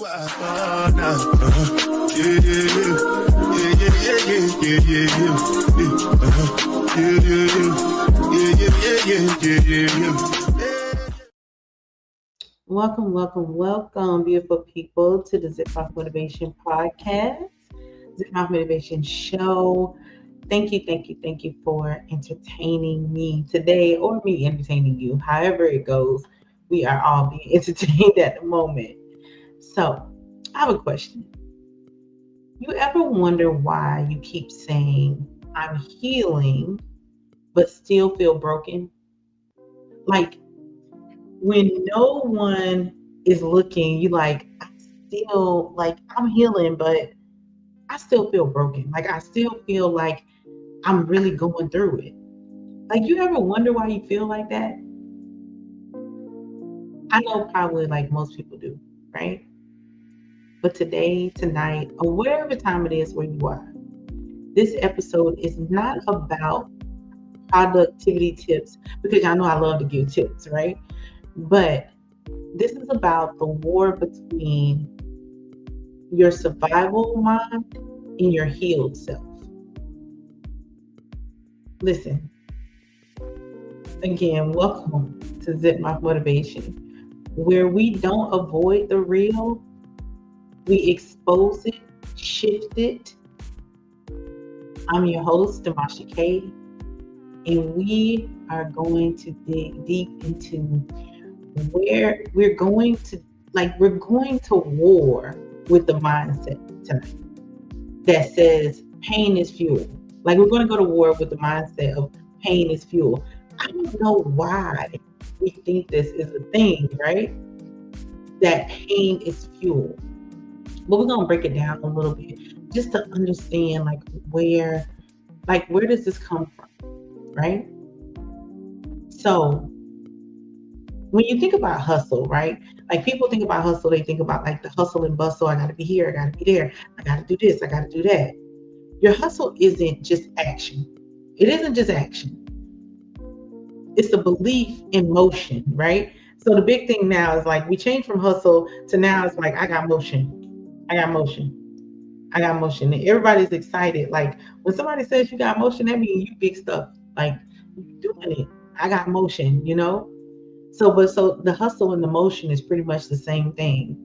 Welcome, beautiful people, to the Zip Off Motivation podcast, Zip Off Motivation show. Thank you for entertaining me today, or me entertaining you. However it goes, we are all being entertained at the moment. So, I have a question. You ever wonder why you keep saying, I'm healing, but still feel broken? Like, when no one is looking, you like, I'm healing, but I still feel broken. Like, I still feel like I'm really going through it. Like, you ever wonder why you feel like that? I know probably like most people do, right? But today, tonight, or whatever time it is where you are, this episode is not about productivity tips, because I know I love to give tips, right? But this is about the war between your survival mind and your healed self. Listen, again, welcome to Zip Off Motivation, where we don't avoid the real, we expose it, shift it. I'm your host, Demasha K, and we are going to dig deep into where we're going to war with the mindset tonight that says pain is fuel. Like, we're going to go to war with the mindset of pain is fuel. I don't know why we think this is a thing, right? That pain is fuel. But we're going to break it down a little bit just to understand where does this come from, right? So when you think about hustle, right? Like, people think about hustle, they think about like the hustle and bustle. I got to be here, I got to be there, I got to do this, I got to do that. Your hustle isn't just action. It isn't just action. It's a belief in motion, right? So the big thing now is like we changed from hustle to now it's like I got motion. And everybody's excited. Like, when somebody says you got motion, that means you big stuff. Like, you doing it. I got motion, you know? So the hustle and the motion is pretty much the same thing.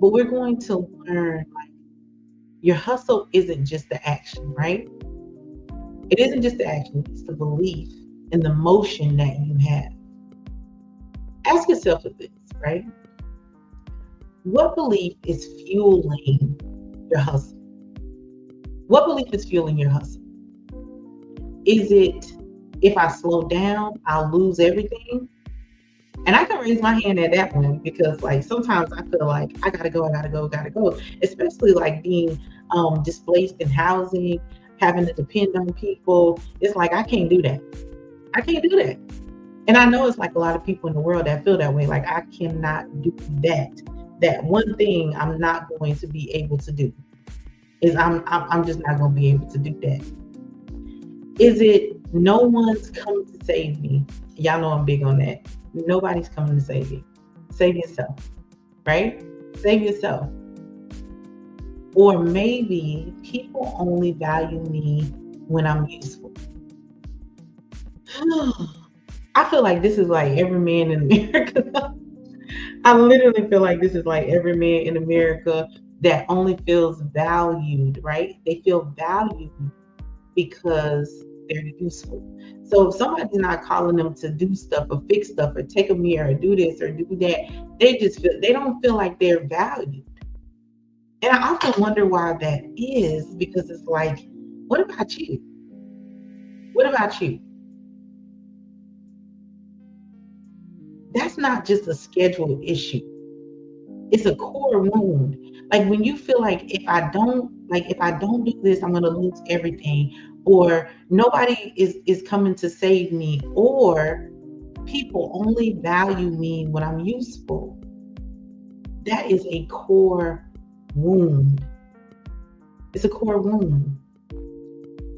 But we're going to learn, like, your hustle isn't just the action, right? It isn't just the action, it's the belief and the motion that you have. Ask yourself this, right? What belief is fueling your hustle? What belief is fueling your hustle? Is it, if I slow down, I'll lose everything? And I can raise my hand at that one, because like sometimes I feel like I gotta go, especially like being displaced in housing, having to depend on people. It's like I can't do that. And I know it's like a lot of people in the world that feel that way. Like, I cannot do that. That one thing I'm not going to be able to do is I'm just not going to be able to do that. Is it no one's coming to save me? Y'all know I'm big on that. Nobody's coming to save you. Save yourself, right? Save yourself. Or maybe people only value me when I'm useful. I feel like this is like every man in America. I literally feel like this is like every man in America that only feels valued, right? They feel valued because they're useful. So if somebody's not calling them to do stuff or fix stuff or take them here or do this or do that, they don't feel like they're valued. And I often wonder why that is, because it's like, what about you? That's not just a schedule issue. It's a core wound. Like, when you feel like if I don't do this, I'm gonna lose everything, or nobody is coming to save me, or people only value me when I'm useful. That is a core wound. It's a core wound.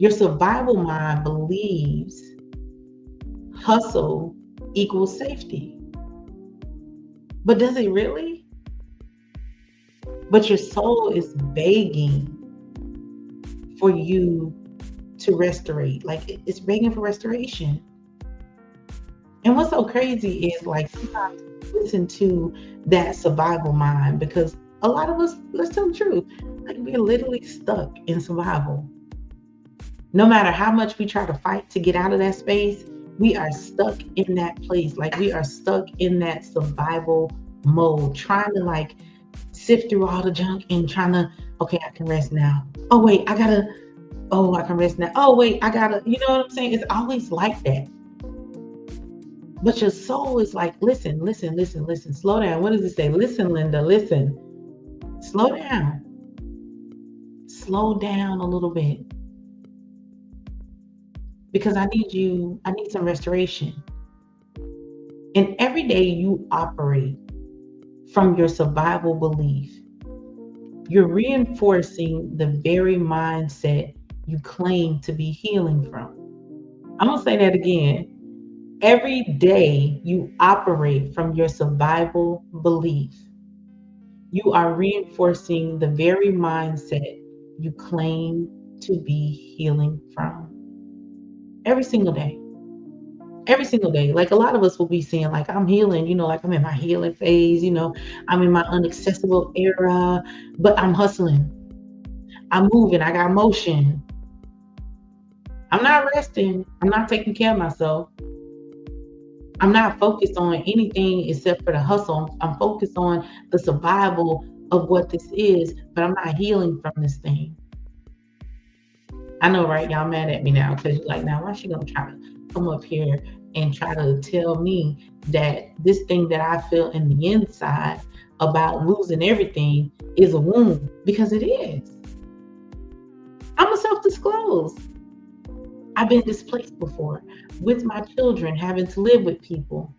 Your survival mind believes hustle equals safety. But does it really? but your soul is begging for you to restorate. Like it's begging for restoration. And what's so crazy is like sometimes we listen to that survival mind because a lot of us, let's tell the truth, like we're literally stuck in survival. No matter how much we try to fight to get out of that space, we are stuck in that place. Like we are stuck in that survival mode, trying to like sift through all the junk and trying to, okay, I can rest now. Oh, wait, I can rest now. Oh, wait, you know what I'm saying? It's always like that. But your soul is like, listen, listen, listen, listen, slow down. What does it say? Listen, Linda, listen. Slow down. Slow down a little bit. Because I need some restoration. And every day you operate from your survival belief, you're reinforcing the very mindset you claim to be healing from. I'm going to say that again. Every day you operate from your survival belief, you are reinforcing the very mindset you claim to be healing from. Every single day. Every single day. Like a lot of us will be saying, like, I'm healing, like I'm in my healing phase, I'm in my unaccessible era, but I'm hustling. I'm moving. I got motion. I'm not resting. I'm not taking care of myself. I'm not focused on anything except for the hustle. I'm focused on the survival of what this is, but I'm not healing from this thing. I know, right? Y'all mad at me now because you're like, now why she gonna try to come up here and try to tell me that this thing that I feel in the inside about losing everything is a wound? Because it is. I'm gonna self-disclose. I've been displaced before with my children, having to live with people.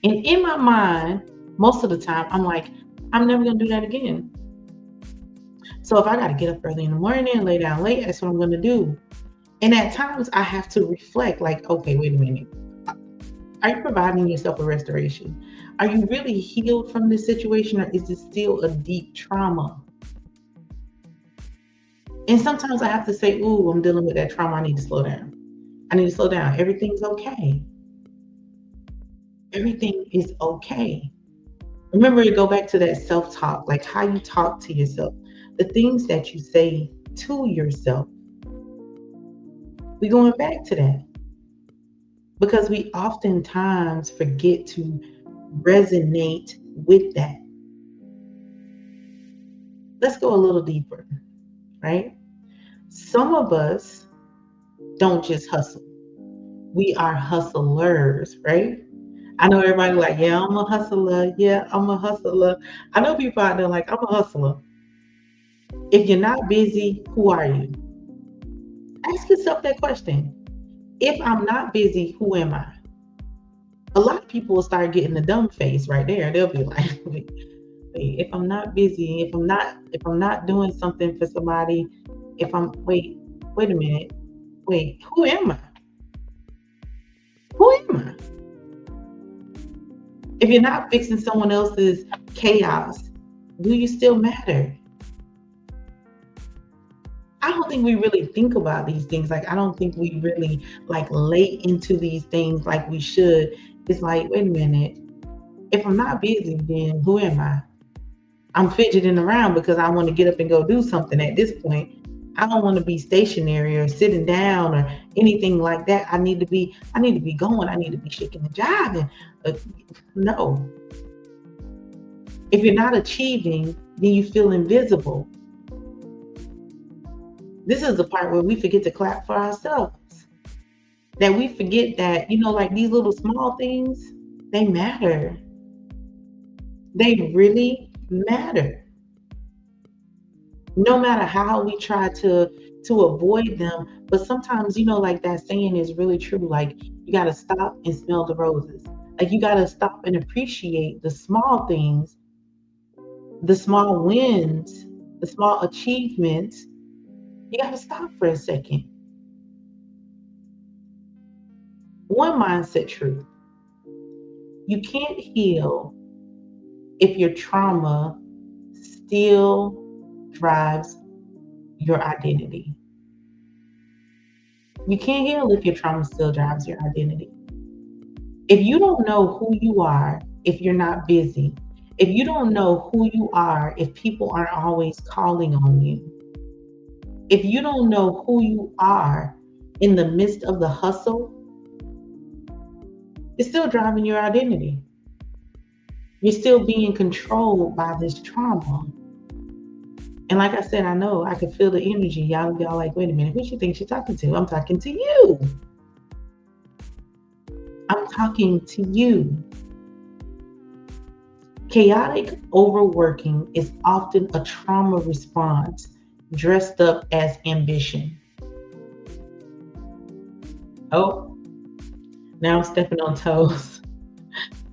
And in my mind, most of the time, I'm like, I'm never going to do that again. So if I got to get up early in the morning and lay down late, that's what I'm going to do. And at times I have to reflect like, okay, wait a minute. Are you providing yourself a restoration? Are you really healed from this situation, or is it still a deep trauma? And sometimes I have to say, ooh, I'm dealing with that trauma. I need to slow down. I need to slow down. Everything's okay. Everything is okay. Remember to go back to that self-talk, like how you talk to yourself, the things that you say to yourself. We're going back to that because we oftentimes forget to resonate with that. Let's go a little deeper, right? Some of us don't just hustle. We are hustlers, right? I know everybody like, yeah, I'm a hustler. Yeah, I'm a hustler. I know people out there like, I'm a hustler. If you're not busy, who are you? Ask yourself that question. If I'm not busy, who am I? A lot of people will start getting the dumb face right there. They'll be like, wait, if I'm not busy, if I'm not doing something for somebody, wait a minute, wait, who am I? Who am I? If you're not fixing someone else's chaos, do you still matter? I don't think we really think about these things. Like, I don't think we really like lay into these things like we should. It's like, wait a minute. If I'm not busy, then who am I? I'm fidgeting around because I want to get up and go do something at this point. I don't want to be stationary or sitting down or anything like that. I need to be going. I need to be shaking and jiving. No. If you're not achieving, then you feel invisible. This is the part where we forget to clap for ourselves. That we forget that, like these little small things, they matter. They really matter. No matter how we try to avoid them, but sometimes, like that saying is really true. Like, you got to stop and smell the roses. Like, you got to stop and appreciate the small things, the small wins, the small achievements. You got to stop for a second. One mindset truth: you can't heal if your trauma still drives your identity. You can't heal if your trauma still drives your identity. If you don't know who you are, if you're not busy, if you don't know who you are, if people aren't always calling on you, if you don't know who you are in the midst of the hustle, it's still driving your identity. You're still being controlled by this trauma. And like I said, I know I can feel the energy. Y'all like, wait a minute, who she think she's talking to? I'm talking to you. I'm talking to you. Chaotic overworking is often a trauma response dressed up as ambition. Oh, now I'm stepping on toes.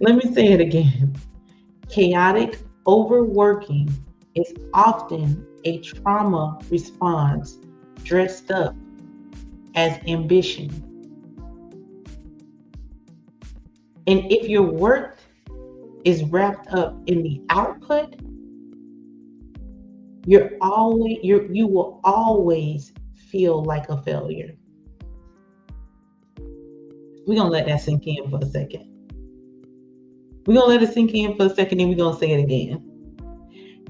Let me say it again. Chaotic overworking is often a trauma response dressed up as ambition. And if your worth is wrapped up in the output, you will always feel like a failure. We're gonna let that sink in for a second. We're gonna let it sink in for a second, and we're gonna say it again.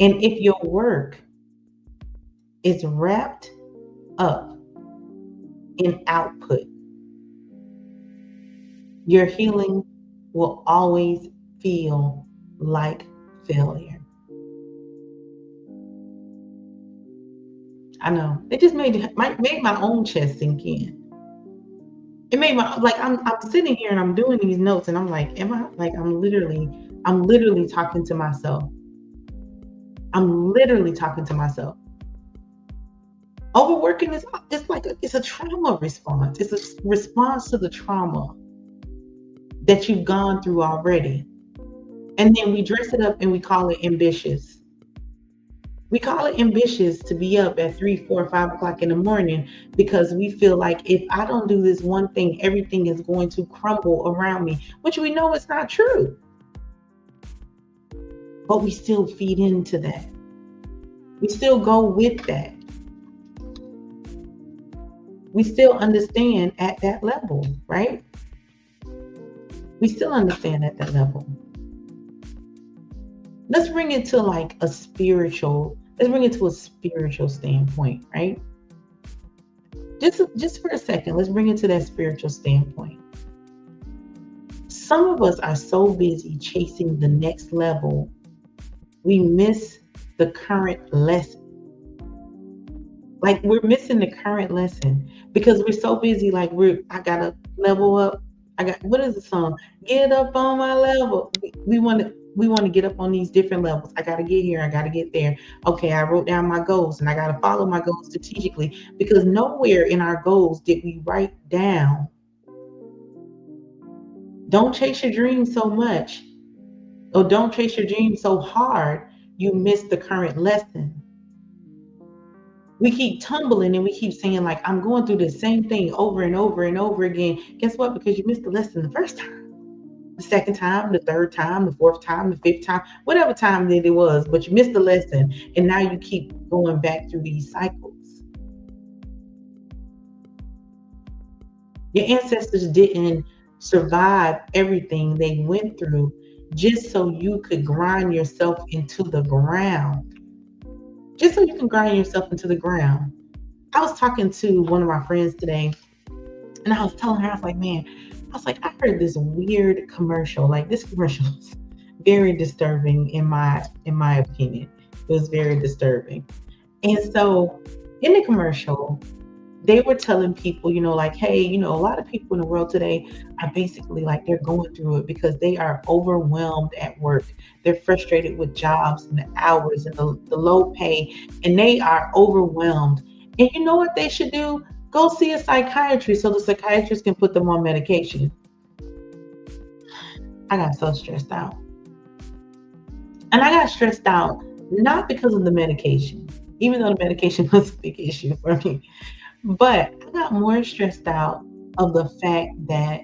And if your work is wrapped up in output, your healing will always feel like failure. I know. It just made my own chest sink in. It made my, like, I'm sitting here and I'm doing these notes and I'm like, am I, like, I'm literally talking to myself. I'm literally talking to myself. Overworking it's a trauma response. It's a response to the trauma that you've gone through already. And then we dress it up and we call it ambitious. We call it ambitious to be up at 3, 4, 5 o'clock in the morning because we feel like if I don't do this one thing, everything is going to crumble around me, which we know is not true. But we still feed into that. We still go with that. We still understand at that level, right? We still understand at that level. Let's bring it to a spiritual standpoint, right? Just for a second, let's bring it to that spiritual standpoint. Some of us are so busy chasing the next level, we miss the current lesson. Like we're missing the current lesson because we're so busy. I gotta level up. What is the song? Get up on my level. We want to get up on these different levels. I got to get here. I got to get there. Okay, I wrote down my goals and I got to follow my goals strategically because nowhere in our goals did we write down. Don't chase your dreams so much, or don't chase your dreams so hard you miss the current lesson. We keep tumbling and we keep saying I'm going through the same thing over and over and over again. Guess what? Because you missed the lesson the first time, the second time, the third time, the fourth time, the fifth time, whatever time that it was, but you missed the lesson and now you keep going back through these cycles. Your ancestors didn't survive everything they went through just so you could grind yourself into the ground. Just so you can grind yourself into the ground. I was talking to one of my friends today and I was telling her, I was like, I heard this weird commercial. This commercial is very disturbing in my opinion. It was very disturbing. And so in the commercial, they were telling people, hey, a lot of people in the world today are basically they're going through it because they are overwhelmed at work. They're frustrated with jobs and the hours and the low pay, and they are overwhelmed. And you know what they should do? Go see a psychiatrist so the psychiatrist can put them on medication. I got so stressed out. And I got stressed out not because of the medication, even though the medication was a big issue for me. But I got more stressed out of the fact that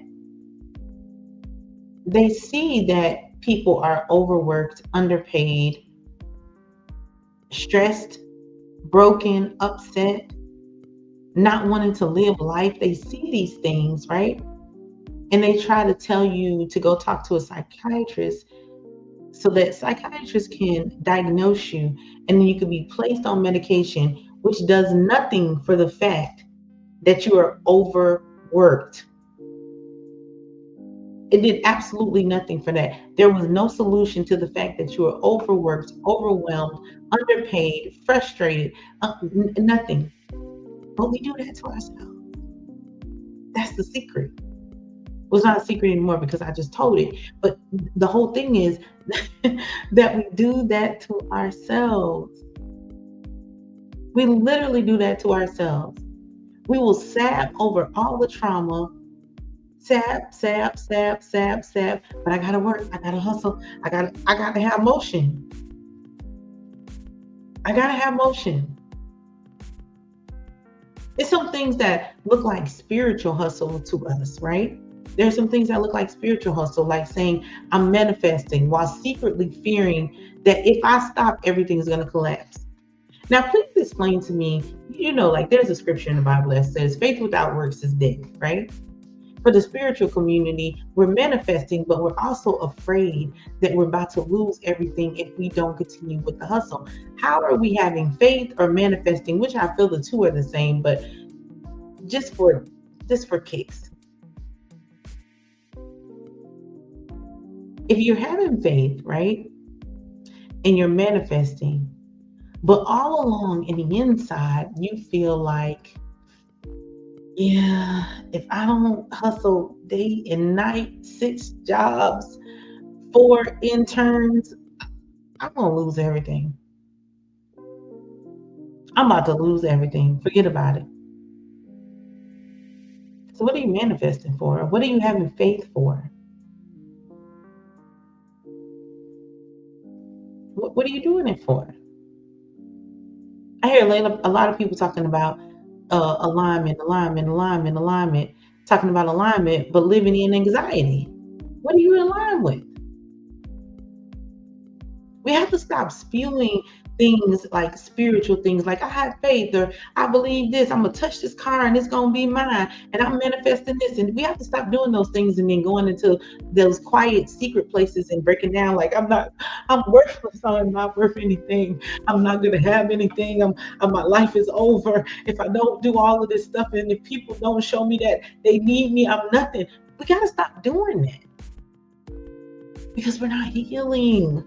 they see that people are overworked, underpaid, stressed, broken, upset, not wanting to live life. They see these things, right? And they try to tell you to go talk to a psychiatrist so that psychiatrists can diagnose you, and then you can be placed on medication, which does nothing for the fact that you are overworked. It did absolutely nothing for that. There was no solution to the fact that you are overworked, overwhelmed, underpaid, frustrated, nothing. But we do that to ourselves. That's the secret. Well, it's not a secret anymore because I just told it. But the whole thing is that we do that to ourselves. We literally do that to ourselves. We will sap over all the trauma. Sap, sap, sap, sap, sap. But I gotta work. I gotta hustle. I gotta have motion. I gotta have motion. It's some things that look like spiritual hustle to us, right? There's some things that look like spiritual hustle, like saying I'm manifesting while secretly fearing that if I stop, everything's going to collapse. Now, please explain to me, like there's a scripture in the Bible that says faith without works is dead, right? For the spiritual community, we're manifesting, but we're also afraid that we're about to lose everything if we don't continue with the hustle. How are we having faith or manifesting, which I feel the two are the same, but just for kicks. If you're having faith, right, and you're manifesting, but all along in the inside, you feel like, yeah, if I don't hustle day and night, 6 jobs, 4 interns, I'm going to lose everything. I'm about to lose everything. Forget about it. So what are you manifesting for? What are you having faith for? What are you doing it for? I hear a lot of people talking about alignment, talking about alignment, but living in anxiety. What are you in line with? We have to stop spewing things like spiritual things, like I have faith or I believe this, I'm gonna touch this car and it's gonna be mine and I'm manifesting this. And we have to stop doing those things and then going into those quiet secret places and breaking down like I'm worthless, I'm not worth anything, I'm not gonna have anything, my life is over if I don't do all of this stuff, and if people don't show me that they need me, I'm nothing. We gotta stop doing that because we're not healing.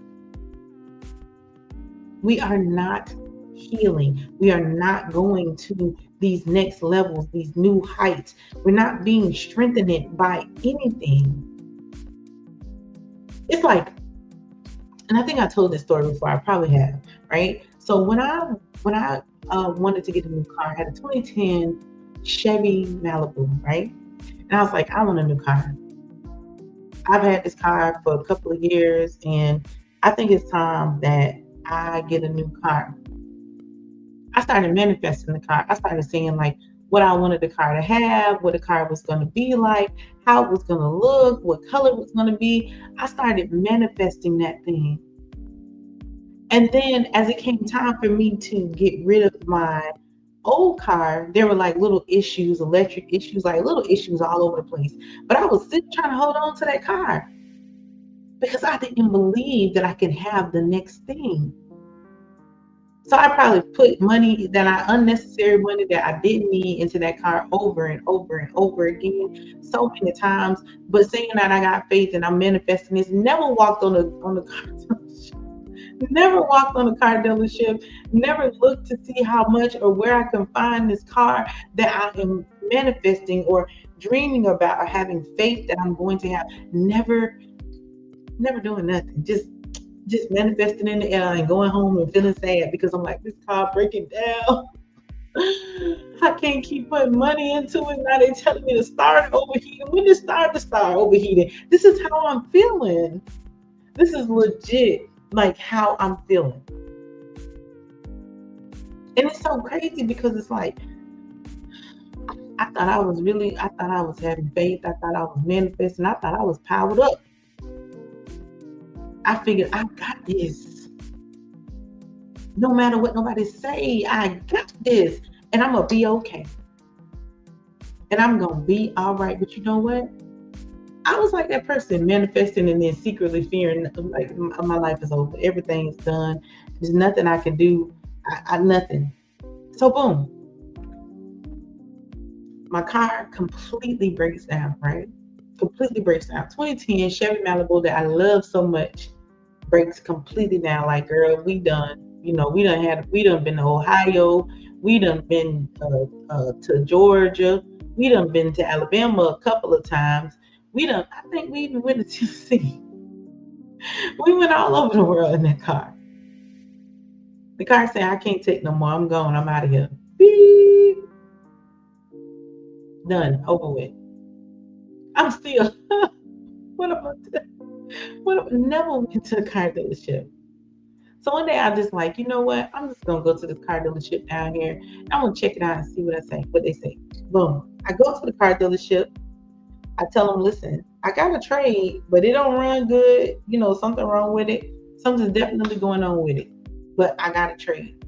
We are not healing. We are not going to these next levels, these new heights. We're not being strengthened by anything. It's like, and I think I told this story before, I probably have, right? So when I wanted to get a new car, I had a 2010 Chevy Malibu, right? And I was like, I want a new car. I've had this car for a couple of years, and I think it's time that I get a new car. I started manifesting the car. I started saying like what I wanted the car to have, what the car was going to be like, how it was going to look, what color it was going to be. I started manifesting that thing. And then as it came time for me to get rid of my old car, there were like little issues, electric issues, like little issues all over the place. But I was still trying to hold on to that car, because I didn't believe that I could have the next thing. So I probably put unnecessary money that I didn't need into that car over and over and over again, so many times. But saying that I got faith and I'm manifesting this, never walked on the car dealership, never walked on a car dealership, never looked to see how much or where I can find this car that I am manifesting or dreaming about or having faith that I'm going to have. Never doing nothing, just manifesting in the air and going home and feeling sad because I'm like, this car breaking down. I can't keep putting money into it. Now they're telling me to start overheating. When did to start overheating? This is how I'm feeling. This is legit like how I'm feeling. And it's so crazy because it's like, I thought I was having faith. I thought I was manifesting. I thought I was powered up. I figured I got this. No matter what nobody say, I got this. And I'm going to be okay. And I'm going to be all right. But you know what? I was like that person manifesting and then secretly fearing, like, my life is over. Everything's done. There's nothing I can do. Nothing. So boom, my car completely breaks down, right? Completely breaks down. 2010 Chevy Malibu that I love so much breaks completely down. Like, girl, we done. We done been to Ohio. We done been to Georgia. We done been to Alabama a couple of times. I think we even went to Tennessee. We went all over the world in that car. The car said, I can't take no more. I'm gone. I'm out of here. Beep. Done. Over with. I'm still. What am I doing? Never went to a car dealership. So one day I just like, you know what? I'm just gonna go to this car dealership down here. I'm gonna check it out and see what they say. Boom. I go to the car dealership. I tell them, listen, I got a trade, but it don't run good. Something wrong with it. Something's definitely going on with it. But I got a trade.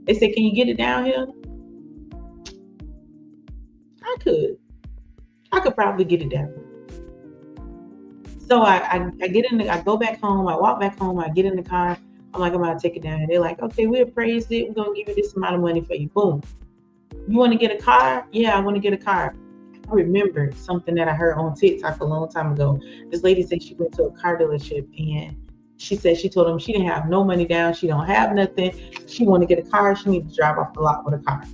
They say, can you get it down here? I could probably get it down here. So I get in I go back home, I walk back home, I get in the car. I'm like, I'm about to take it down here. They're like, okay, we appraised it. We're going to give you this amount of money for you. Boom. You want to get a car? Yeah, I want to get a car. I remember something that I heard on TikTok a long time ago. This lady said she went to a car dealership and she said she told them she didn't have no money down. She don't have nothing. She want to get a car. She needs to drive off the lot with a car.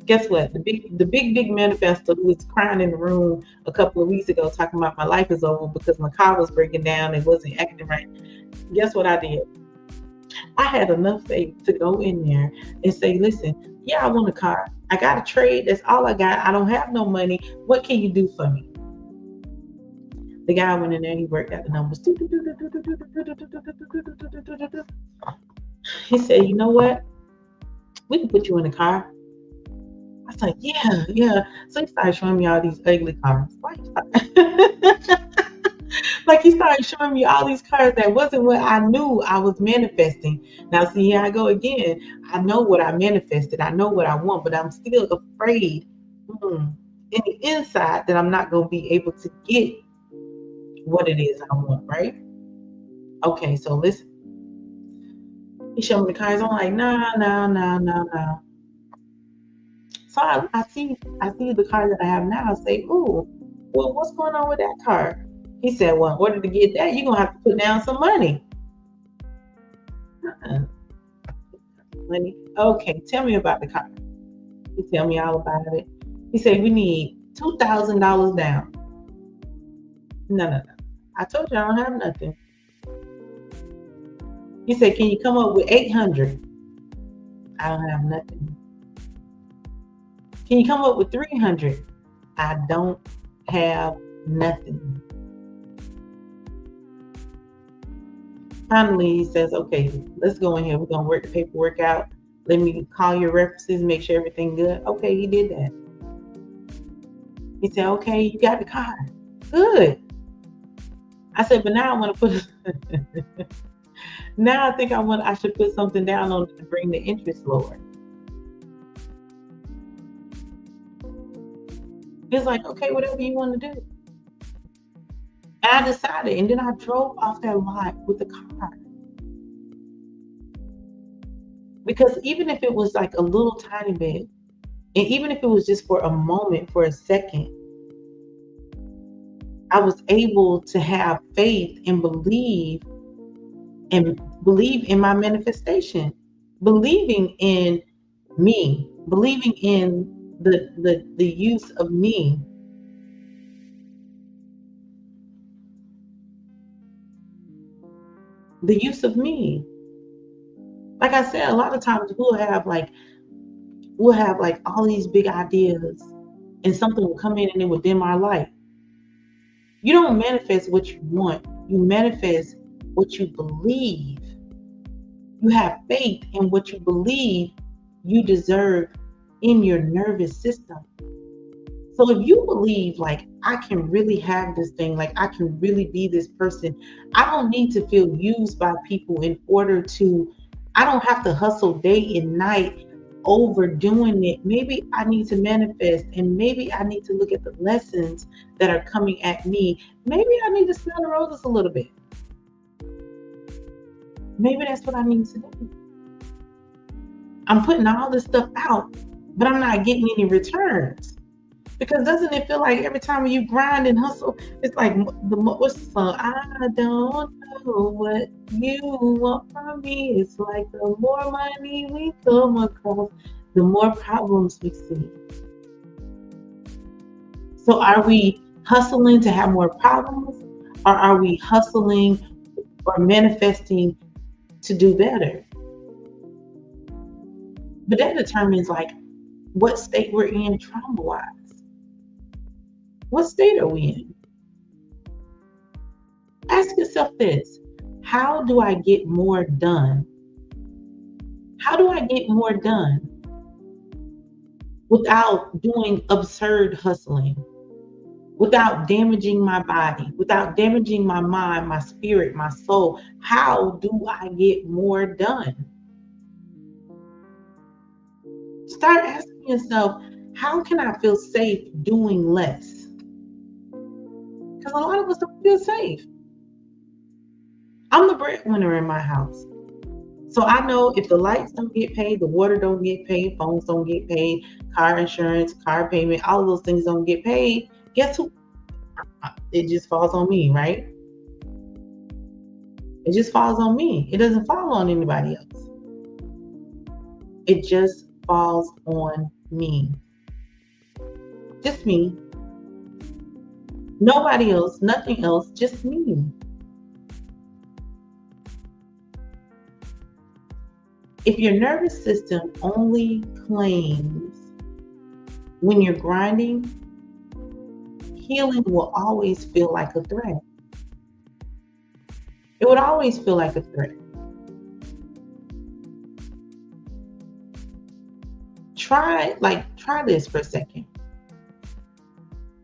Guess what? The big manifesto who was crying in the room a couple of weeks ago talking about my life is over because my car was breaking down and wasn't acting right. Guess what I did? I had enough faith to go in there and say, listen, yeah, I want a car. I got a trade. That's all I got. I don't have no money. What can you do for me? The guy went in there. He worked out the numbers. He said, you know what? We can put you in the car. I was like, yeah. So he started showing me all these ugly cars. Like he started showing me all these cars that wasn't what I knew I was manifesting. Now, see, here I go again. I know what I manifested. I know what I want, but I'm still afraid in the inside that I'm not going to be able to get what it is I want, right? Okay, so listen. He showed me the cars. I'm like, nah. So I see the car that I have now. I say, ooh, well, what's going on with that car? He said, well, in order to get that, you're going to have to put down some money. Money? Okay, tell me about the car. He tell me all about it. He said, we need $2,000 down. No. I told you I don't have nothing. He said, can you come up with 800? I don't have nothing. Can you come up with 300? I don't have nothing. Finally, he says, okay, let's go in here. We're going to work the paperwork out. Let me call your references, make sure everything good. Okay, he did that. He said, okay, you got the car. Good. I said, but now I want to put, now I think I should put something down on it to bring the interest lower. He's like, okay, whatever you want to do. And I decided, and then I drove off that lot with the car. Because even if it was like a little tiny bit, and even if it was just for a moment, for a second, I was able to have faith and believe in my manifestation, believing in me, believing in the use of me. The use of me. Like I said, a lot of times we'll have like all these big ideas and something will come in and it will dim our light. You don't manifest what you want. You manifest what you believe. You have faith in what you believe you deserve in your nervous system. So if you believe like I can really have this thing, like I can really be this person, I don't need to feel used by people in order to, I don't have to hustle day and night overdoing it. Maybe I need to manifest, and maybe I need to look at the lessons that are coming at me. Maybe I need to smell the roses a little bit. Maybe that's what I need to do. I'm putting all this stuff out, but I'm not getting any returns. Because doesn't it feel like every time you grind and hustle, it's like what's the song? I don't know what you want from me. It's like the more money we come across, the more problems we see. So are we hustling to have more problems, or are we hustling or manifesting to do better? But that determines like what state we're in trauma wise. What state are we in? Ask yourself this: how do I get more done? How do I get more done without doing absurd hustling, without damaging my body, without damaging my mind, my spirit, my soul? How do I get more done? Start asking yourself, how can I feel safe doing less? Because a lot of us don't feel safe. I'm the breadwinner in my house. So I know if the lights don't get paid, the water don't get paid, phones don't get paid, car insurance, car payment, all of those things don't get paid, guess who? It just falls on me, right? It just falls on me. It doesn't fall on anybody else. It just falls on me. Just me. Nobody else, nothing else, just me. If your nervous system only claims when you're grinding, healing will always feel like a threat. It would always feel like a threat. Try this for a second.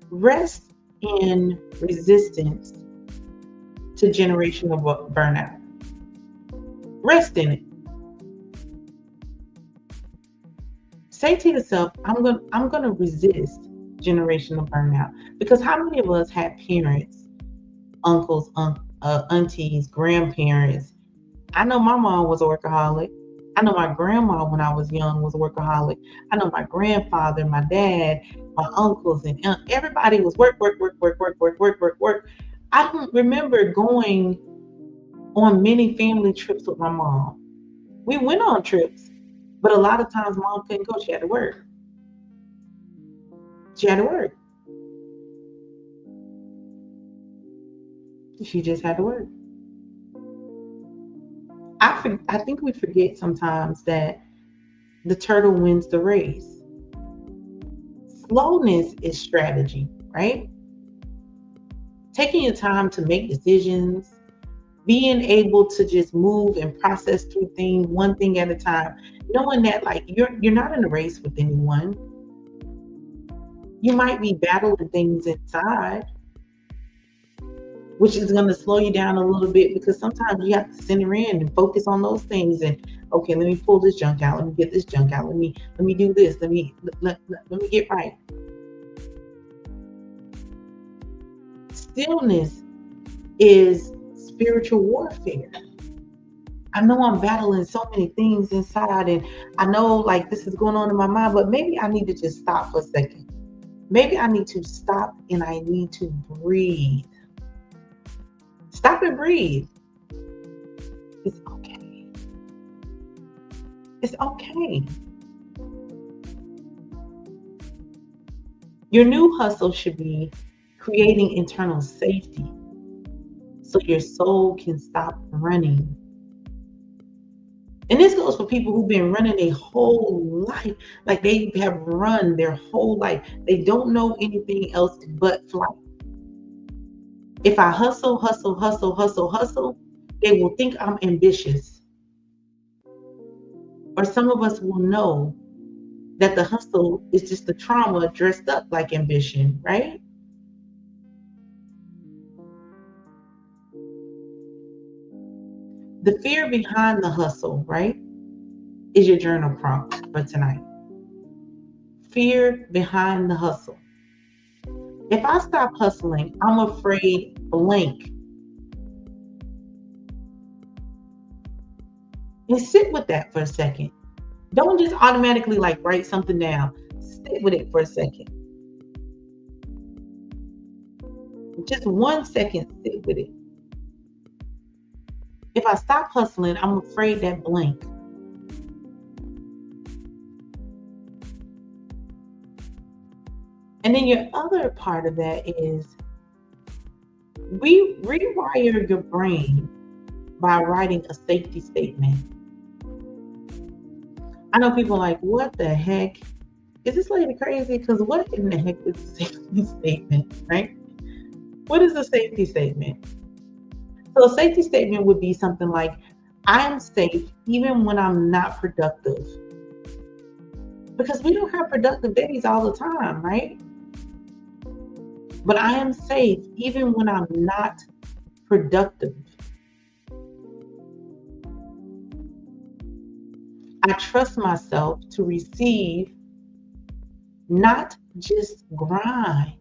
Rest in resistance to generational burnout. Rest in it. Say to yourself, I'm gonna resist generational burnout. Because how many of us had parents, uncles, aunties, grandparents? I know my mom was a workaholic. I know my grandma when I was young was a workaholic. I know my grandfather, my dad, my uncles, and everybody was work. I don't remember going on many family trips with my mom. We went on trips, but a lot of times mom couldn't go. She had to work. She had to work. She just had to work. I think we forget sometimes that the turtle wins the race. Slowness is strategy, right? Taking your time to make decisions, being able to just move and process through things one thing at a time, knowing that like you're not in a race with anyone. You might be battling things inside, which is going to slow you down a little bit, because sometimes you have to center in and focus on those things. And okay, let me pull this junk out. Let me get this junk out. Let me do this. Let me get right. Stillness is spiritual warfare. I know I'm battling so many things inside, and I know like this is going on in my mind, but maybe I need to just stop for a second. Maybe I need to stop and I need to breathe. Stop and breathe. It's okay. It's okay. Your new hustle should be creating internal safety so your soul can stop running. And this goes for people who've been running their whole life. Like they have run their whole life. They don't know anything else but flight. If I hustle, they will think I'm ambitious. Or some of us will know that the hustle is just the trauma dressed up like ambition, right? The fear behind the hustle, right, is your journal prompt for tonight. Fear behind the hustle. If I stop hustling, I'm afraid blank. And sit with that for a second. Don't just automatically write something down. Sit with it for a second. Just 1 second, sit with it. If I stop hustling, I'm afraid that blank. And then your other part of that is rewire your brain by writing a safety statement. I know people are like, what the heck? Is this lady crazy? Because what in the heck is a safety statement, right? What is a safety statement? So a safety statement would be something like, I'm safe even when I'm not productive. Because we don't have productive days all the time, right? But I am safe even when I'm not productive. I trust myself to receive, not just grind.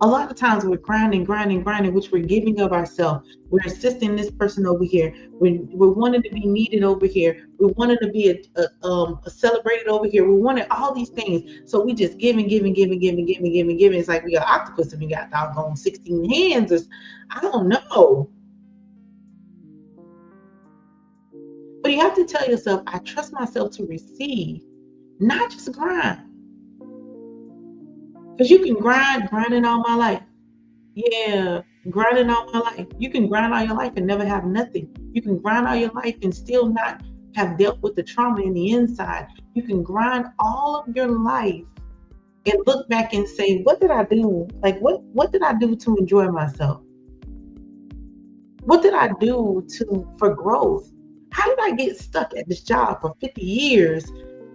A lot of times we're grinding, which we're giving of ourselves. We're assisting this person over here. We're wanting to be needed over here. We're wanting to be celebrated over here. We wanted all these things. So we just giving. It's like we got octopus and we got doggone 16 hands. I don't know. But you have to tell yourself, I trust myself to receive, not just grind. Because you can grinding all my life. Yeah, grinding all my life. You can grind all your life and never have nothing. You can grind all your life and still not have dealt with the trauma in the inside. You can grind all of your life and look back and say, what did I do? What did I do to enjoy myself? What did I do for growth? How did I get stuck at this job for 50 years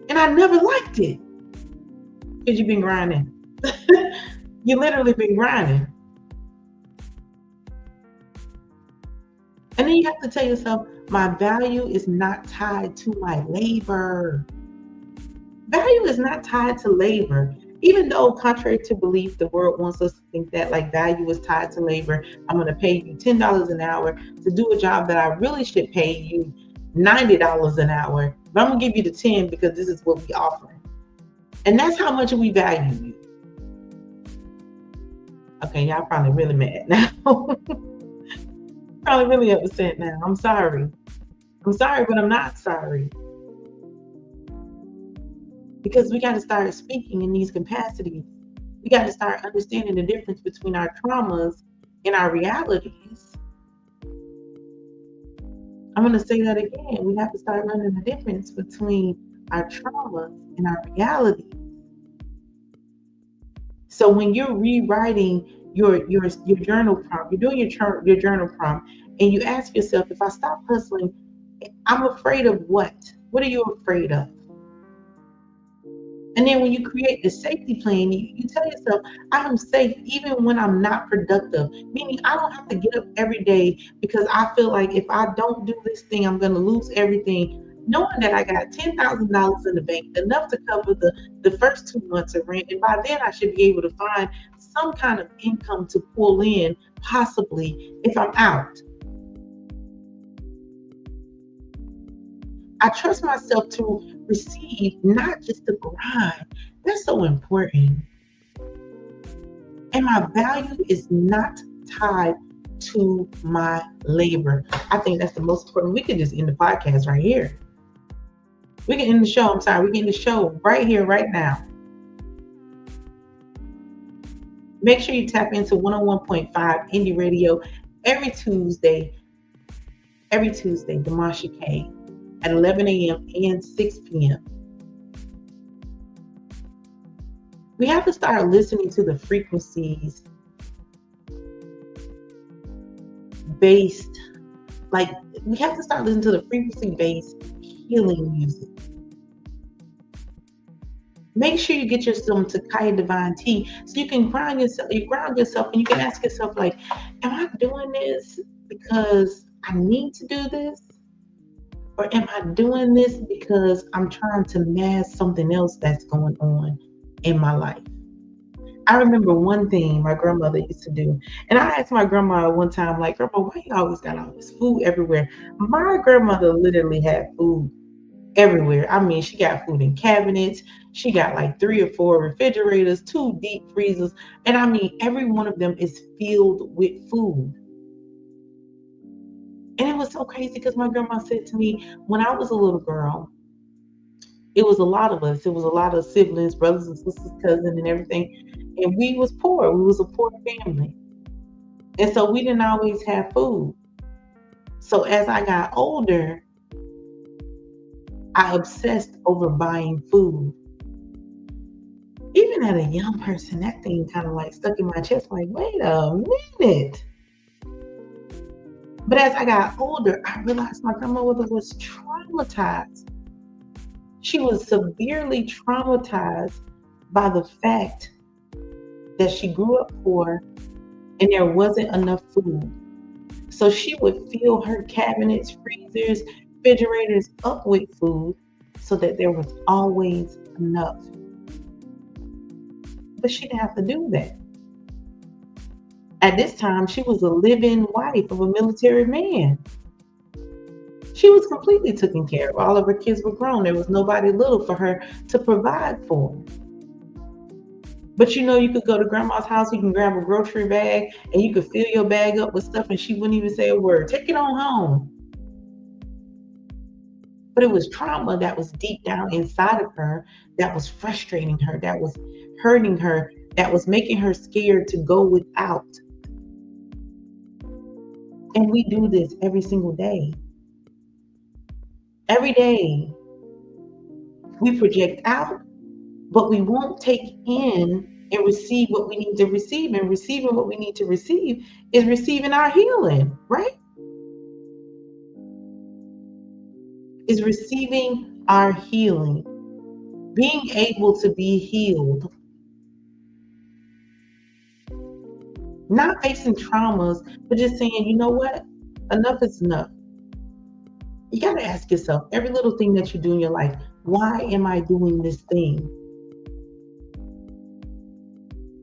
and I never liked it? Because you've been grinding. You literally been grinding. And then you have to tell yourself, my value is not tied to my labor. Value is not tied to labor. Even though, contrary to belief, the world wants us to think that value is tied to labor. I'm going to pay you $10 an hour to do a job that I really should pay you $90 an hour. But I'm going to give you the 10 because this is what we offering. And that's how much we value you. Okay, y'all probably really mad now. Probably really upset now. I'm sorry. I'm sorry, but I'm not sorry. Because we got to start speaking in these capacities. We got to start understanding the difference between our traumas and our realities. I'm going to say that again. We have to start learning the difference between our traumas and our realities. So when you're rewriting your journal prompt, you're doing your journal prompt, and you ask yourself, if I stop hustling, I'm afraid of what? What are you afraid of? And then when you create the safety plan, you tell yourself, I'm safe even when I'm not productive. Meaning I don't have to get up every day because I feel like if I don't do this thing, I'm going to lose everything. Knowing that I got $10,000 in the bank, enough to cover the first 2 months of rent. And by then I should be able to find some kind of income to pull in, possibly, if I'm out. I trust myself to receive, not just to grind. That's so important. And my value is not tied to my labor. I think that's the most important. We could just end the podcast right here. We can end the show. I'm sorry. We can end the show right here, right now. Make sure you tap into 101.5 Indie Radio every Tuesday, Demasha K, at 11 a.m. and 6 p.m. We have to start listening to the frequencies based, we have to start listening to the frequency-based healing music. Make sure you get yourself to Kaya Divine Tea so you can ground yourself and you can ask yourself, am I doing this because I need to do this? Or am I doing this because I'm trying to mask something else that's going on in my life? I remember one thing my grandmother used to do. And I asked my grandma one time, like, Grandma, why you always got all this food everywhere? My grandmother literally had food everywhere. I mean, she got food in cabinets. She got like 3 or 4 refrigerators, 2 deep freezers. And I mean, every one of them is filled with food. And it was so crazy because my grandma said to me when I was a little girl, it was a lot of us. It was a lot of siblings, brothers and sisters, cousins, and everything. And we was poor. We was a poor family. And so we didn't always have food. So as I got older, I obsessed over buying food. Even as a young person, that thing kind of like stuck in my chest, like, wait a minute. But as I got older, I realized my grandmother was traumatized. She was severely traumatized by the fact that she grew up poor and there wasn't enough food. So she would fill her cabinets, freezers, refrigerators up with food so that there was always enough. But she didn't have to do that. At this time, she was a living wife of a military man. She was completely taken care of. All of her kids were grown. There was nobody little for her to provide for. But you could go to grandma's house, you can grab a grocery bag, and you could fill your bag up with stuff, and she wouldn't even say a word. Take it on home. But it was trauma that was deep down inside of her that was frustrating her, that was hurting her, that was making her scared to go without. And we do this every single day. Every day, we project out, but we won't take in and receive what we need to receive. And receiving what we need to receive is receiving our healing, right? Is receiving our healing, being able to be healed, not facing traumas, but just saying, you know what? Enough is enough. You got to ask yourself every little thing that you do in your life, why am I doing this thing?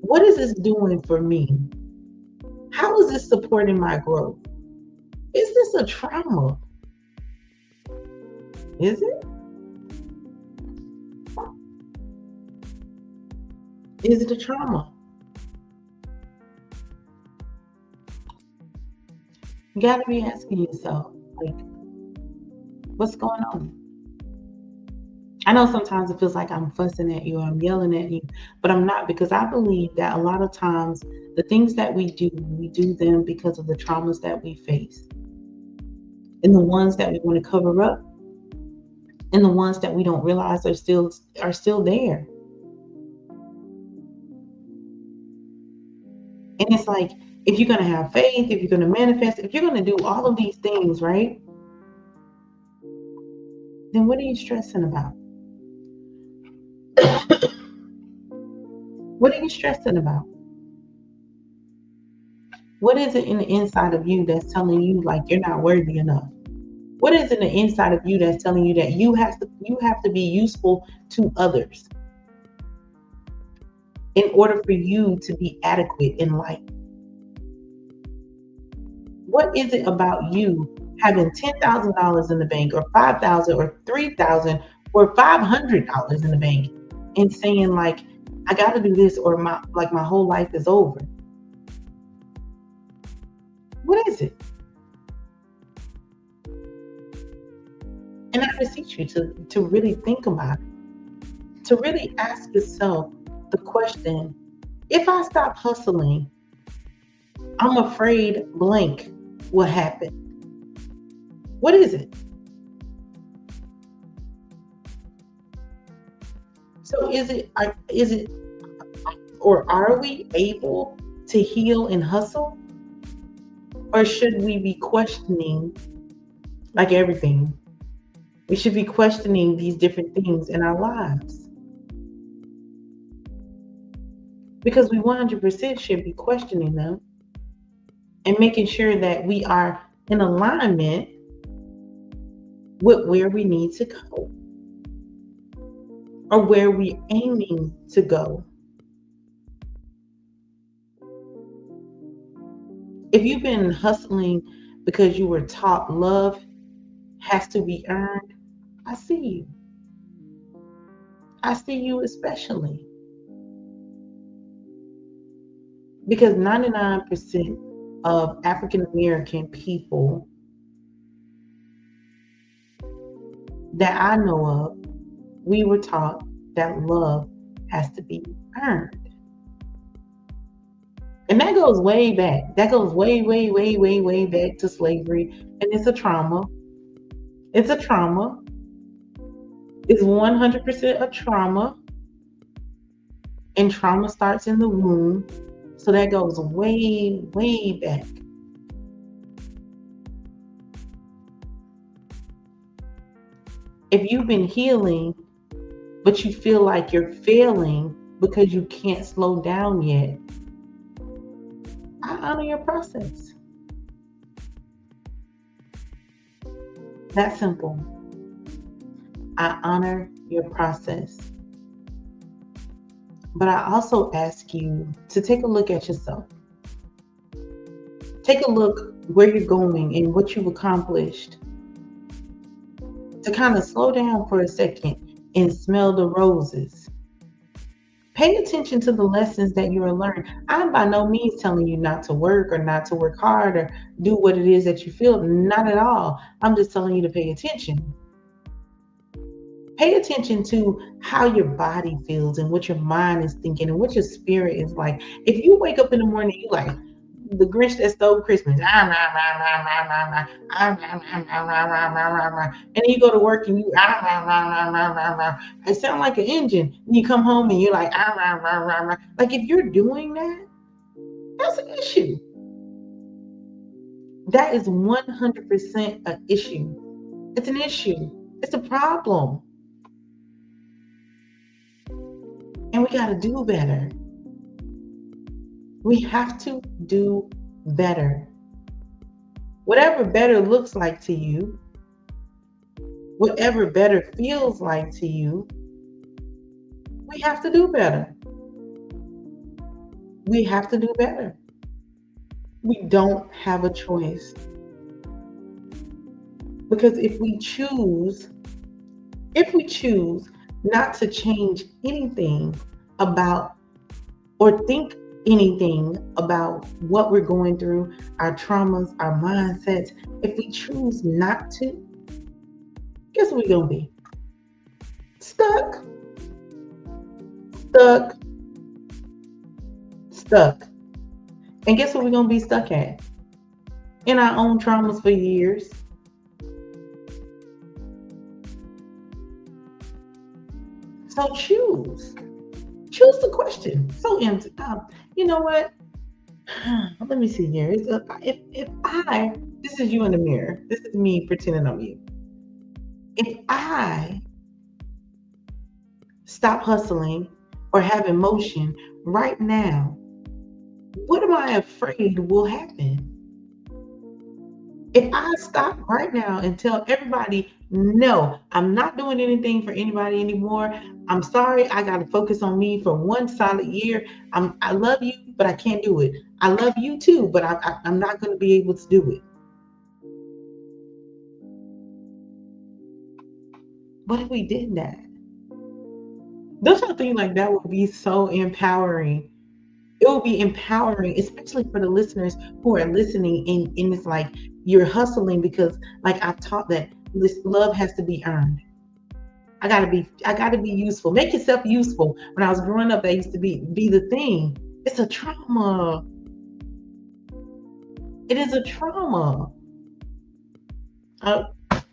What is this doing for me? How is this supporting my growth? Is this a trauma? Is it? Is it a trauma? You got to be asking yourself, like, what's going on? I know sometimes it feels like I'm fussing at you or I'm yelling at you, but I'm not, because I believe that a lot of times the things that we do them because of the traumas that we face. And the ones that we want to cover up and the ones that we don't realize are still there. And it's like, if you're going to have faith, if you're going to manifest, if you're going to do all of these things, right? Then what are you stressing about? What are you stressing about? What is it in the inside of you that's telling you like you're not worthy enough? What is in the inside of you that's telling you that you have to be useful to others in order for you to be adequate in life? What is it about you having $10,000 in the bank, or 5,000, or 3,000, or $500 in the bank, and saying like, I got to do this, or my whole life is over? What is it? And I beseech you to really think about it, to really ask yourself the question, if I stop hustling, I'm afraid blank will happen. What is it? So is it, or are we able to heal and hustle? Or should we be questioning, like everything? We should be questioning these different things in our lives. Because we 100% should be questioning them and making sure that we are in alignment with where we need to go or where we're aiming to go. If you've been hustling because you were taught love has to be earned, I see you. I see you especially. Because 99% of African American people that I know of, we were taught that love has to be earned. And that goes way back. That goes way, way, way, way, way back to slavery. And it's a trauma. It's a trauma. It's 100% a trauma. And trauma starts in the womb. So that goes way, way back. If you've been healing, but you feel like you're failing because you can't slow down yet, I honor your process. That's simple. I honor your process. But I also ask you to take a look at yourself. Take a look where you're going and what you've accomplished. To kind of slow down for a second and smell the roses. Pay attention to the lessons that you are learning. I'm by no means telling you not to work or not to work hard or do what it is that you feel. Not at all. I'm just telling you to pay attention. Pay attention to how your body feels and what your mind is thinking and what your spirit is like. If you wake up in the morning, you like the Grinch that stole Christmas, and then you go to work and you it sounds like an engine. And you come home and you're like like if you're doing that, that's an issue. That is 100% an issue. It's an issue. It's a problem. And we got to do better. We have to do better. Whatever better looks like to you, whatever better feels like to you, we have to do better. We have to do better. We don't have a choice. Because if we choose not to change anything about or think anything about what we're going through, our traumas, our mindsets, if we choose not to, guess what we're going to be? Stuck. And guess what we're going to be stuck at? In our own traumas for years. So choose the question. So you know what? Let me see here. This is you in the mirror. This is me pretending I'm you. If I stop hustling or have emotion right now, what am I afraid will happen? If I stop right now and tell everybody, no, I'm not doing anything for anybody anymore. I'm sorry, I got to focus on me for one solid year. I love you, but I can't do it. I love you too, but I'm not going to be able to do it. What if we did that? Don't you think like that would be so empowering? It will be empowering, especially for the listeners who are listening. And it's like you're hustling because, like I've taught that this love has to be earned. I gotta be useful. Make yourself useful. When I was growing up, that used to be the thing. It's a trauma. It is a trauma. Oh,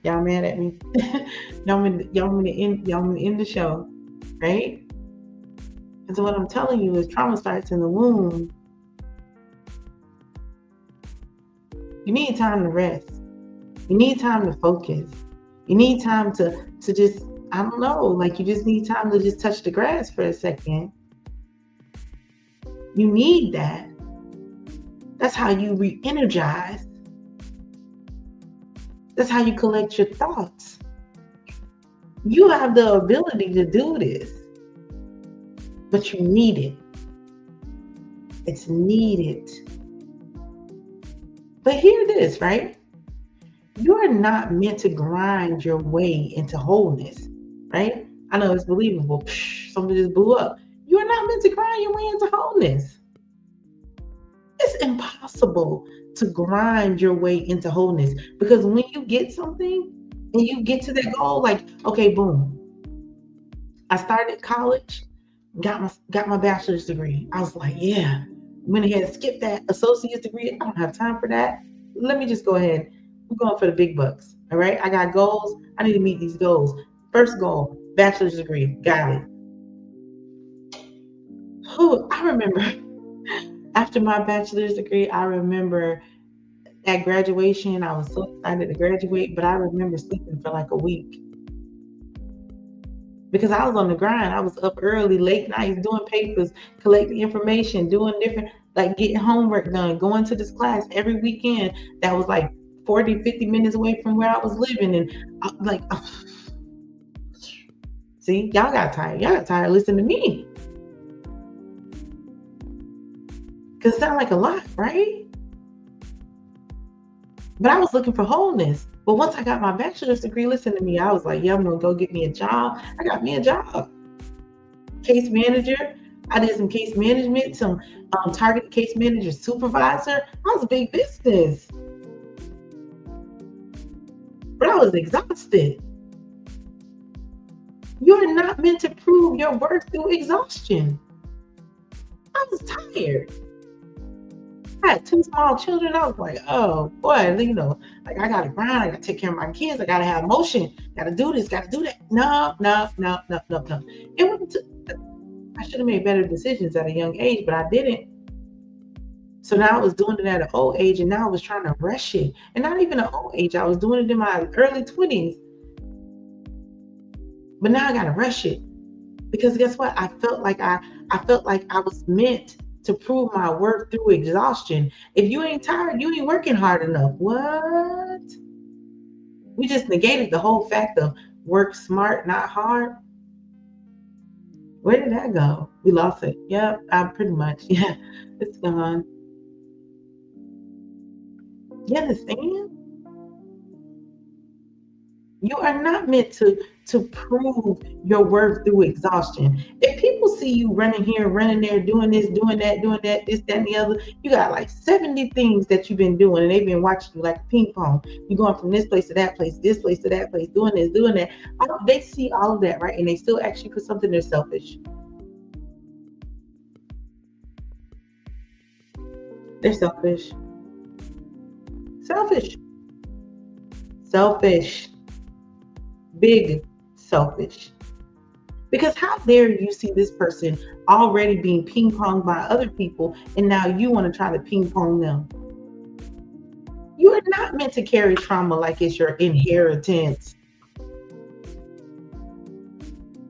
y'all mad at me? y'all want me to end the show, right? And so what I'm telling you is trauma starts in the womb. You need time to rest. You need time to focus. You need time to just, I don't know, like you just need time to just touch the grass for a second. You need that. That's how you re-energize. That's how you collect your thoughts. You have the ability to do this, but you need it. It's needed. But hear this, right? You're not meant to grind your way into wholeness, right? I know it's believable. Something just blew up. You're not meant to grind your way into wholeness. It's impossible to grind your way into wholeness, because when you get something and you get to that goal, like, okay, boom, I started college, got my bachelor's degree. I was like, yeah, went ahead and skipped that associate's degree. I don't have time for that. Let me just go ahead. We're going for the big bucks. All right. I got goals. I need to meet these goals. First goal, bachelor's degree. Got it. Oh, I remember after my bachelor's degree, I remember at graduation, I was so excited to graduate, but I remember sleeping for like a week because I was on the grind. I was up early, late nights, doing papers, collecting information, doing different, like getting homework done, going to this class every weekend that was like 40, 50 minutes away from where I was living. And like, see, y'all got tired. Y'all got tired listening to me. Because it sounds like a lot, right? But I was looking for wholeness. But once I got my bachelor's degree, listen to me, I was like, yeah, I'm going to go get me a job. I got me a job. Case manager. I did some case management, some targeted case manager supervisor. I was a big business. But I was exhausted. You're not meant to prove your worth through exhaustion. I was tired. I had 2 small children. I was like, oh boy, like I gotta grind, I gotta take care of my kids, I gotta have motion, gotta do this, gotta do that. No. I should have made better decisions at a young age, but I didn't. So now I was doing it at an old age, and now I was trying to rush it. And not even an old age, I was doing it in my early 20s. But now I gotta rush it. Because guess what? I felt like I was meant to prove my worth through exhaustion. If you ain't tired, you ain't working hard enough. What? We just negated the whole fact of work smart, not hard. Where did that go? We lost it. Yep, pretty much. Yeah, it's gone. You understand? You are not meant to prove your worth through exhaustion. If people see you running here, running there, doing this, doing that, this, that, and the other, you got like 70 things that you've been doing, and they've been watching you like ping pong. You're going from this place to that place, this place to that place, doing this, doing that. They see all of that, right? And they still ask you for something. They're selfish. They're selfish. Selfish. Big selfish. Because how dare you see this person already being ping ponged by other people, and now you want to try to ping pong them? You are not meant to carry trauma like it's your inheritance.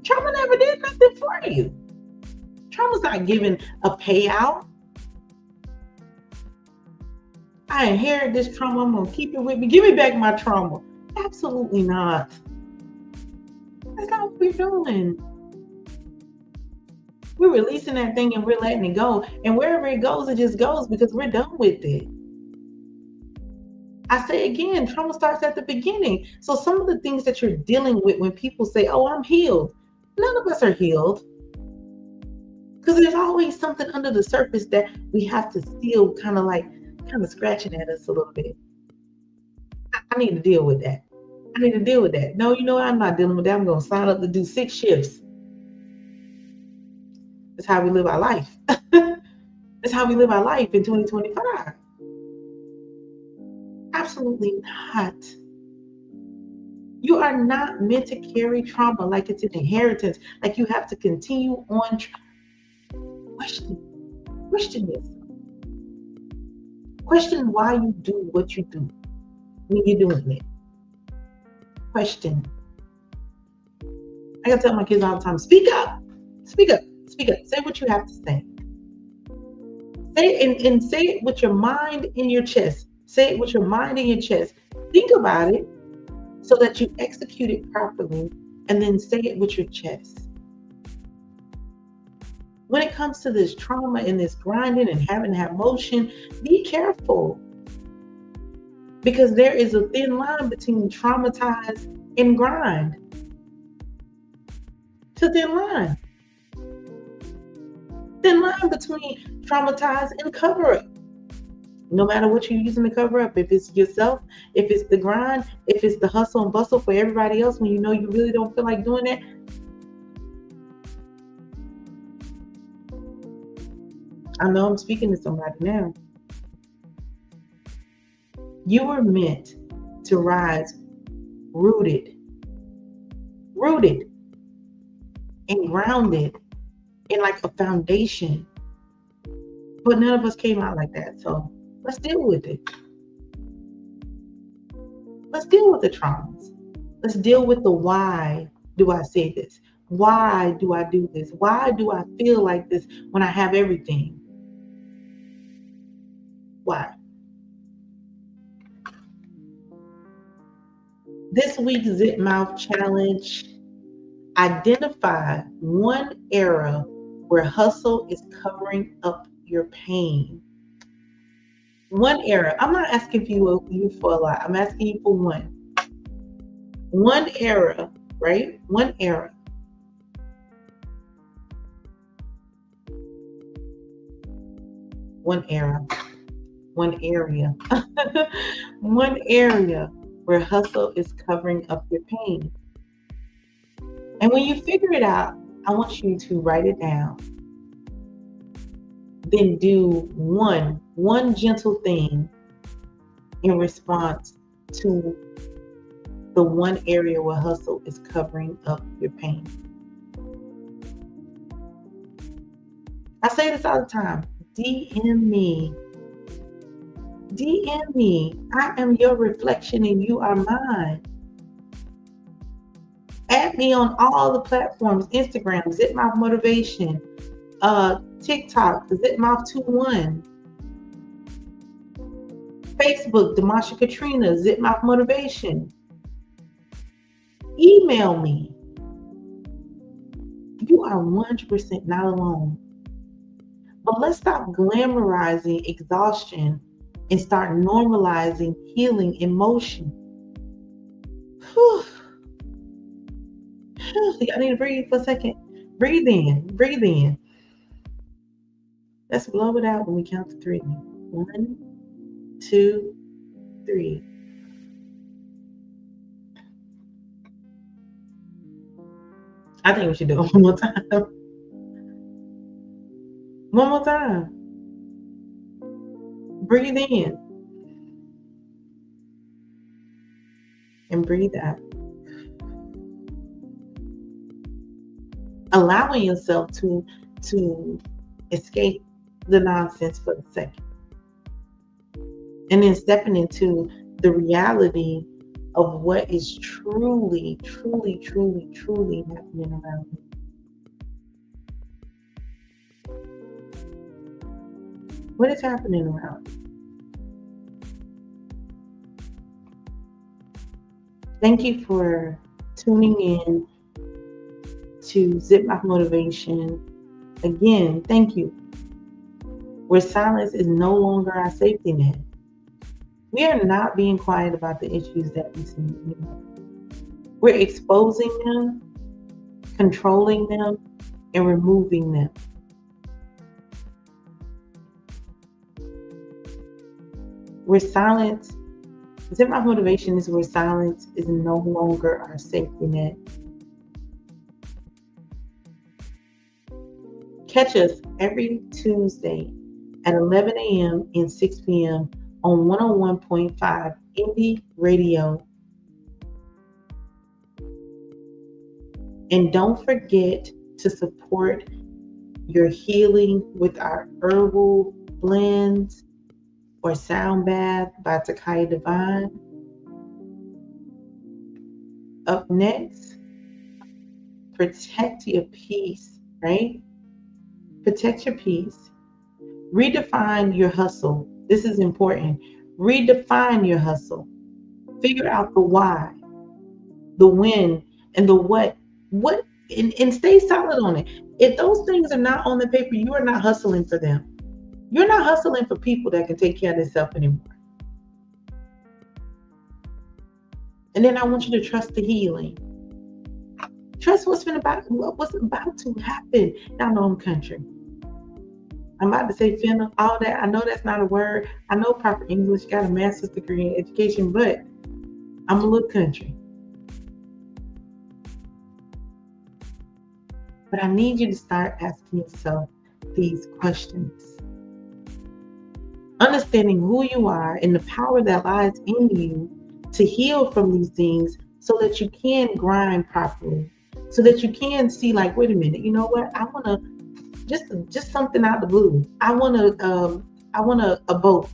Trauma never did nothing for you. Trauma's not giving a payout. I inherit this trauma, I'm gonna keep it with me. Give me back my trauma. Absolutely not. That's not what we're doing. We're releasing that thing and we're letting it go. And wherever it goes, it just goes, because we're done with it. I say again, trauma starts at the beginning. So some of the things that you're dealing with when people say, oh, I'm healed. None of us are healed. Because there's always something under the surface that we have to still kind of scratching at us a little bit. I need to deal with that. No, you know what? I'm not dealing with that. I'm going to sign up to do 6 shifts. That's how we live our life. That's how we live our life in 2025. Absolutely not. You are not meant to carry trauma like it's an inheritance. Like you have to continue on. Question this. Question why you do what you do when you're doing it. Question. I gotta tell my kids all the time, speak up. Speak up. Speak up. Say what you have to say. Say it and say it with your mind in your chest. Say it with your mind in your chest. Think about it so that you execute it properly and then say it with your chest. When it comes to this trauma and this grinding and having to have motion, be careful. Because there is a thin line between traumatize and grind. It's a thin line. Thin line between traumatize and cover up. No matter what you're using to cover up, if it's yourself, if it's the grind, if it's the hustle and bustle for everybody else when you know you really don't feel like doing that. I know I'm speaking to somebody now. You were meant to rise rooted and grounded in like a foundation. But none of us came out like that. So let's deal with it. Let's deal with the traumas. Let's deal with the why do I say this? Why do I do this? Why do I feel like this when I have everything? Why? This week's Zip Mouth Challenge, identify one era where hustle is covering up your pain. One era. I'm not asking you for a lot. I'm asking you for one. One era, right? One era. One era. One area. One area where hustle is covering up your pain. And when you figure it out, I want you to write it down. Then do one gentle thing in response to the one area where hustle is covering up your pain. I say this all the time. DM me. DM me. I am your reflection and you are mine. Add me on all the platforms. Instagram, Zip Mouth Motivation. TikTok, ZipMouth21. Facebook, Demasha Katrina, Zip Mouth Motivation. Email me. You are 100% not alone. But let's stop glamorizing exhaustion and start normalizing healing in motion. Whew. I need to breathe for a second. Breathe in. Breathe in. Let's blow it out when we count to 3. 1, 2, 3. I think we should do it one more time. One more time. Breathe in. And breathe out. Allowing yourself to escape the nonsense for a second. And then stepping into the reality of what is truly happening around you. What is happening around you? Thank you for tuning in to Zip Mouth Motivation. Again, thank you. Where silence is no longer our safety net. We are not being quiet about the issues that we see. We're exposing them, controlling them, and removing them. Where silence, Zip Mouth Motivation is where silence is no longer our safety net. Catch us every Tuesday at 11 a.m. and 6 p.m. on 101.5 Indie Radio. And don't forget to support your healing with our herbal blends or sound bath by Takaya Divine. Up next, protect your peace, right? Protect your peace. Redefine your hustle. This is important. Redefine your hustle. Figure out the why, the when, and the what, and stay solid on it. If those things are not on the paper, you are not hustling for them. You're not hustling for people that can take care of themselves anymore. And then I want you to trust the healing. Trust what's about to happen down the home country. I'm about to say finna, all that. I know that's not a word. I know proper English, got a master's degree in education, but I'm a little country. But I need you to start asking yourself these questions. Understanding who you are and the power that lies in you to heal from these things so that you can grind properly. So that you can see, like, wait a minute, you know what? I want to just something out the blue. I want a boat.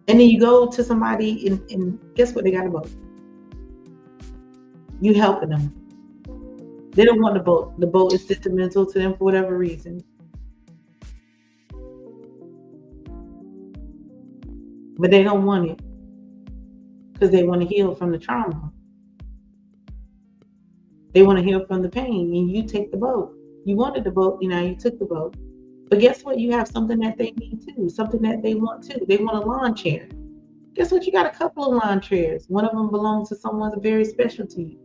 And then you go to somebody and guess what? They got a boat. You helping them. They don't want the boat. The boat is sentimental to them for whatever reason. But they don't want it because they want to heal from the trauma. They want to heal from the pain, and you take the boat. You wanted the boat, you took the boat. But guess what? You have something that they need too, something that they want too. They want a lawn chair. Guess what? You got a couple of lawn chairs. One of them belongs to someone very special to you.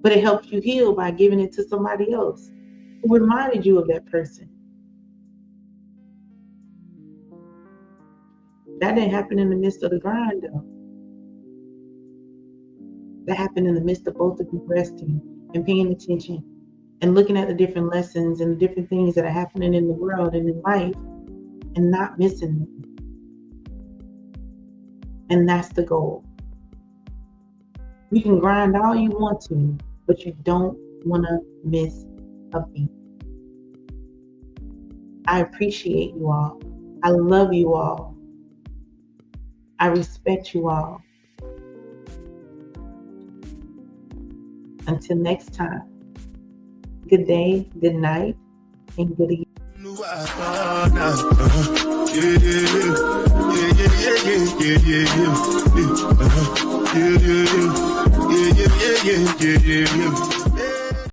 But it helps you heal by giving it to somebody else who reminded you of that person. That didn't happen in the midst of the grind, though. That happened in the midst of both of you resting and paying attention and looking at the different lessons and the different things that are happening in the world and in life and not missing them. And that's the goal. You can grind all you want to, but you don't want to miss a beat. I appreciate you all. I love you all. I respect you all. Until next time, good day, good night, and good evening. Yeah.